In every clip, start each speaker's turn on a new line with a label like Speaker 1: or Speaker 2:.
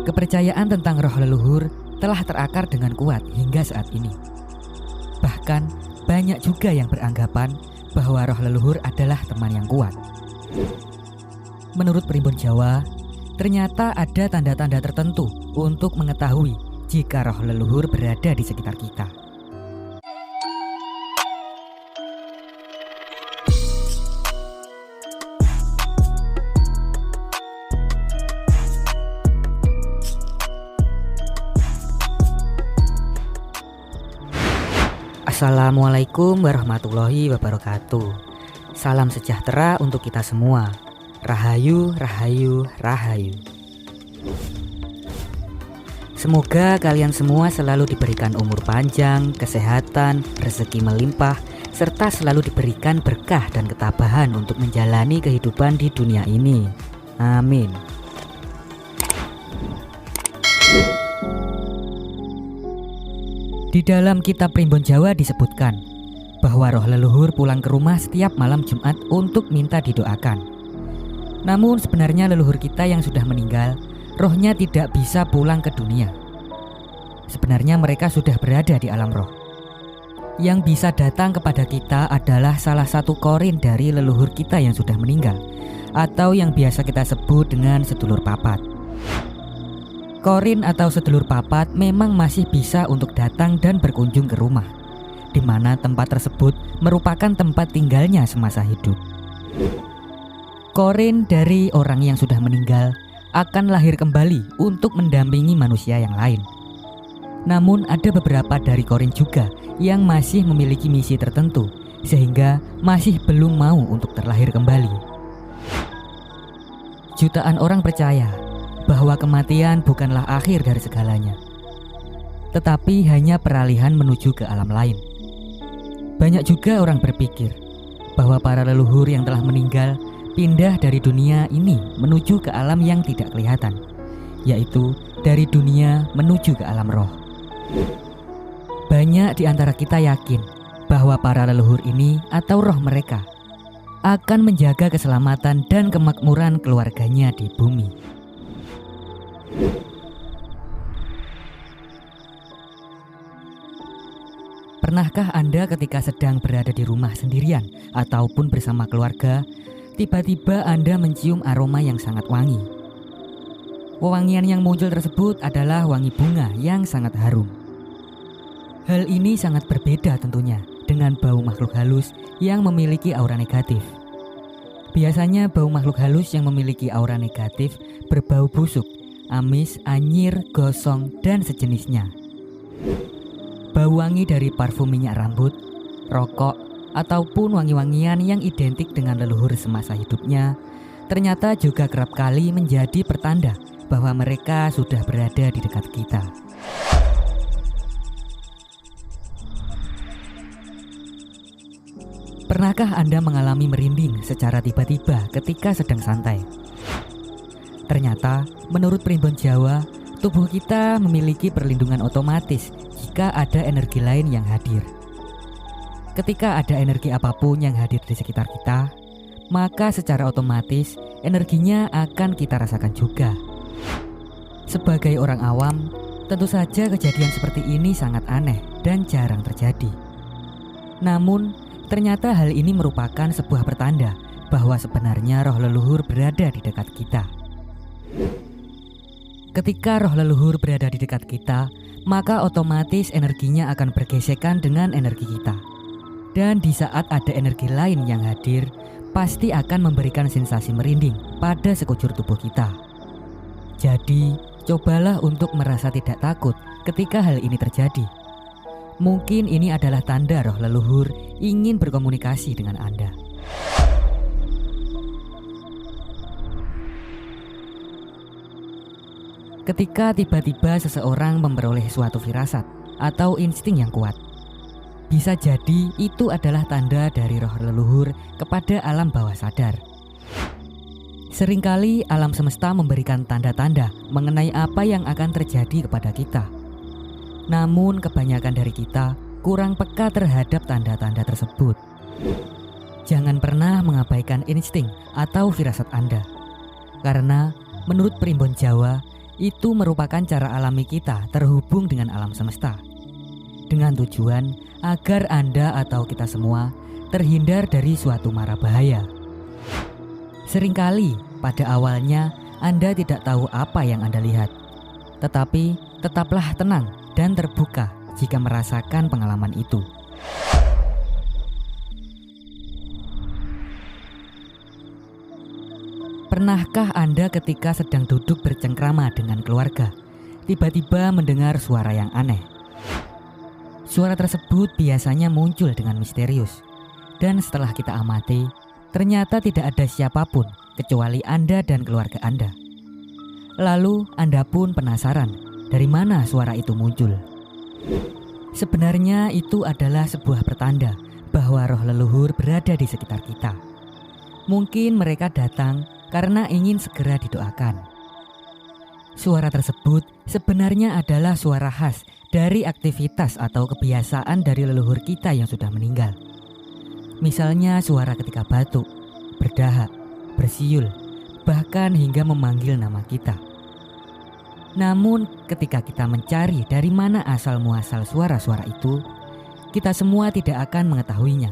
Speaker 1: Kepercayaan tentang roh leluhur telah terakar dengan kuat hingga saat ini. Bahkan banyak juga yang beranggapan bahwa roh leluhur adalah teman yang kuat. Menurut Primbon Jawa, ternyata ada tanda-tanda tertentu untuk mengetahui jika roh leluhur berada di sekitar kita. Assalamualaikum warahmatullahi wabarakatuh. Salam sejahtera untuk kita semua. Rahayu, rahayu, rahayu. Semoga kalian semua selalu diberikan umur panjang, kesehatan, rezeki melimpah, serta selalu diberikan berkah dan ketabahan untuk menjalani kehidupan di dunia ini. Amin. Di dalam kitab Primbon Jawa disebutkan bahwa roh leluhur pulang ke rumah setiap malam Jumat untuk minta didoakan. Namun sebenarnya leluhur kita yang sudah meninggal, rohnya tidak bisa pulang ke dunia. Sebenarnya mereka sudah berada di alam roh. Yang bisa datang kepada kita adalah salah satu korin dari leluhur kita yang sudah meninggal, atau yang biasa kita sebut dengan sedulur papat. Korin atau sedulur papat memang masih bisa untuk datang dan berkunjung ke rumah, di mana tempat tersebut merupakan tempat tinggalnya semasa hidup. Korin dari orang yang sudah meninggal akan lahir kembali untuk mendampingi manusia yang lain. Namun ada beberapa dari korin juga yang masih memiliki misi tertentu, sehingga masih belum mau untuk terlahir kembali. Jutaan orang percaya bahwa kematian bukanlah akhir dari segalanya, tetapi hanya peralihan menuju ke alam lain. Banyak juga orang berpikir bahwa para leluhur yang telah meninggal pindah dari dunia ini menuju ke alam yang tidak kelihatan, yaitu dari dunia menuju ke alam roh. Banyak di antara kita yakin bahwa para leluhur ini atau roh mereka akan menjaga keselamatan dan kemakmuran keluarganya di bumi. Pernahkah Anda ketika sedang berada di rumah sendirian ataupun bersama keluarga, tiba-tiba Anda mencium aroma yang sangat wangi? Wewangian yang muncul tersebut adalah wangi bunga yang sangat harum. Hal ini sangat berbeda tentunya dengan bau makhluk halus yang memiliki aura negatif. Biasanya bau makhluk halus yang memiliki aura negatif berbau busuk, amis, anyir, gosong, dan sejenisnya. Bau wangi dari parfum minyak rambut, rokok, ataupun wangi-wangian yang identik dengan leluhur semasa hidupnya ternyata juga kerap kali menjadi pertanda bahwa mereka sudah berada di dekat kita. Pernahkah Anda mengalami merinding secara tiba-tiba ketika sedang santai? Ternyata, menurut Primbon Jawa, tubuh kita memiliki perlindungan otomatis jika ada energi lain yang hadir. Ketika ada energi apapun yang hadir di sekitar kita, maka secara otomatis energinya akan kita rasakan juga. Sebagai orang awam, tentu saja kejadian seperti ini sangat aneh dan jarang terjadi. Namun, ternyata hal ini merupakan sebuah pertanda bahwa sebenarnya roh leluhur berada di dekat kita. Ketika roh leluhur berada di dekat kita, maka otomatis energinya akan bergesekan dengan energi kita. Dan di saat ada energi lain yang hadir, pasti akan memberikan sensasi merinding pada sekujur tubuh kita. Jadi, cobalah untuk merasa tidak takut ketika hal ini terjadi. Mungkin ini adalah tanda roh leluhur ingin berkomunikasi dengan Anda. Ketika tiba-tiba seseorang memperoleh suatu firasat atau insting yang kuat, bisa jadi itu adalah tanda dari roh leluhur kepada alam bawah sadar. Seringkali alam semesta memberikan tanda-tanda mengenai apa yang akan terjadi kepada kita. Namun kebanyakan dari kita kurang peka terhadap tanda-tanda tersebut. Jangan pernah mengabaikan insting atau firasat Anda. Karena menurut Primbon Jawa, itu merupakan cara alami kita terhubung dengan alam semesta, dengan tujuan agar Anda atau kita semua terhindar dari suatu mara bahaya. Seringkali pada awalnya Anda tidak tahu apa yang Anda lihat, tetapi tetaplah tenang dan terbuka jika merasakan pengalaman itu. Pernahkah Anda ketika sedang duduk bercengkrama dengan keluarga, tiba-tiba mendengar suara yang aneh? Suara tersebut biasanya muncul dengan misterius, dan setelah kita amati, ternyata tidak ada siapapun kecuali Anda dan keluarga Anda. Lalu Anda pun penasaran dari mana suara itu muncul. Sebenarnya itu adalah sebuah pertanda bahwa roh leluhur berada di sekitar kita. Mungkin mereka datang karena ingin segera didoakan. Suara tersebut sebenarnya adalah suara khas dari aktivitas atau kebiasaan dari leluhur kita yang sudah meninggal. Misalnya suara ketika batuk, berdahak, bersiul, bahkan hingga memanggil nama kita. Namun ketika kita mencari dari mana asal muasal suara-suara itu, kita semua tidak akan mengetahuinya,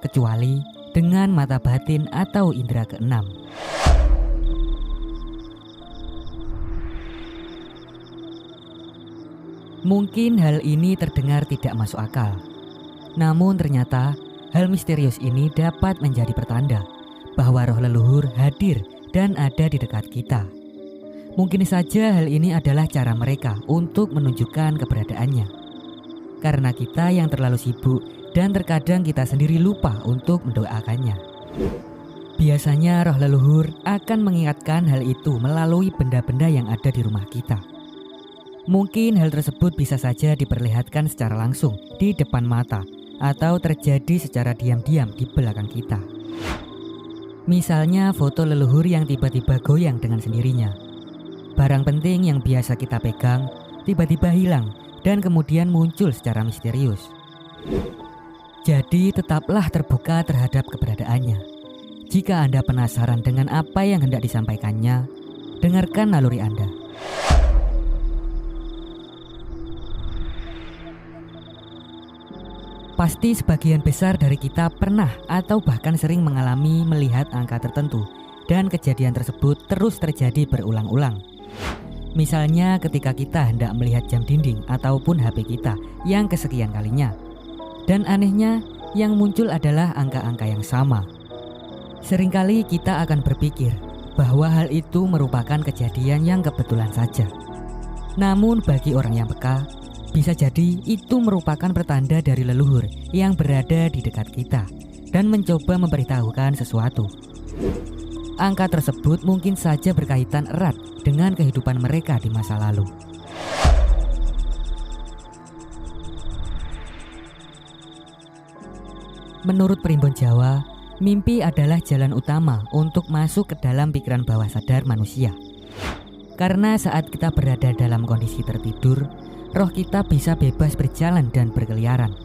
Speaker 1: kecuali dengan mata batin atau indera keenam. Mungkin hal ini terdengar tidak masuk akal, namun ternyata hal misterius ini dapat menjadi pertanda bahwa roh leluhur hadir dan ada di dekat kita. Mungkin saja hal ini adalah cara mereka untuk menunjukkan keberadaannya, karena kita yang terlalu sibuk dan terkadang kita sendiri lupa untuk mendoakannya. Biasanya roh leluhur akan mengingatkan hal itu melalui benda-benda yang ada di rumah kita. Mungkin hal tersebut bisa saja diperlihatkan secara langsung di depan mata atau terjadi secara diam-diam di belakang kita. Misalnya foto leluhur yang tiba-tiba goyang dengan sendirinya. Barang penting yang biasa kita pegang tiba-tiba hilang dan kemudian muncul secara misterius. Jadi tetaplah terbuka terhadap keberadaannya. Jika Anda penasaran dengan apa yang hendak disampaikannya, dengarkan naluri Anda. Pasti sebagian besar dari kita pernah atau bahkan sering mengalami melihat angka tertentu dan kejadian tersebut terus terjadi berulang-ulang. Misalnya ketika kita hendak melihat jam dinding ataupun HP kita yang kesekian kalinya. Dan anehnya yang muncul adalah angka-angka yang sama. Seringkali kita akan berpikir bahwa hal itu merupakan kejadian yang kebetulan saja. Namun bagi orang yang peka, bisa jadi itu merupakan pertanda dari leluhur yang berada di dekat kita dan mencoba memberitahukan sesuatu. Angka tersebut mungkin saja berkaitan erat dengan kehidupan mereka di masa lalu. Menurut Primbon Jawa, mimpi adalah jalan utama untuk masuk ke dalam pikiran bawah sadar manusia. Karena saat kita berada dalam kondisi tertidur, roh kita bisa bebas berjalan dan berkeliaran,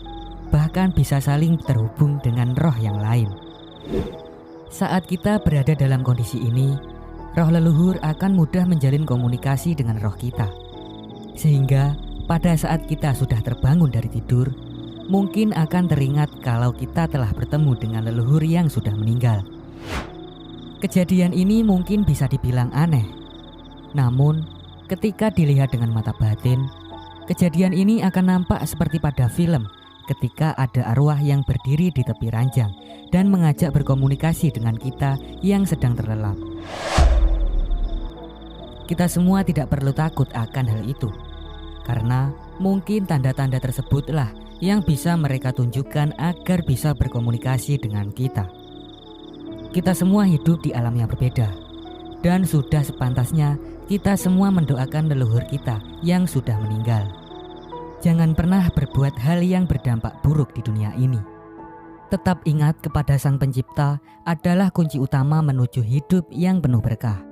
Speaker 1: bahkan bisa saling terhubung dengan roh yang lain. Saat kita berada dalam kondisi ini, roh leluhur akan mudah menjalin komunikasi dengan roh kita. Sehingga pada saat kita sudah terbangun dari tidur, mungkin akan teringat kalau kita telah bertemu dengan leluhur yang sudah meninggal. Kejadian ini mungkin bisa dibilang aneh. Namun, ketika dilihat dengan mata batin, kejadian ini akan nampak seperti pada film ketika ada arwah yang berdiri di tepi ranjang dan mengajak berkomunikasi dengan kita yang sedang terlelap. Kita semua tidak perlu takut akan hal itu, karena mungkin tanda-tanda tersebutlah yang bisa mereka tunjukkan agar bisa berkomunikasi dengan kita. Kita semua hidup di alam yang berbeda, dan sudah sepantasnya kita semua mendoakan leluhur kita yang sudah meninggal. Jangan pernah berbuat hal yang berdampak buruk di dunia ini. Tetap ingat kepada Sang Pencipta adalah kunci utama menuju hidup yang penuh berkah.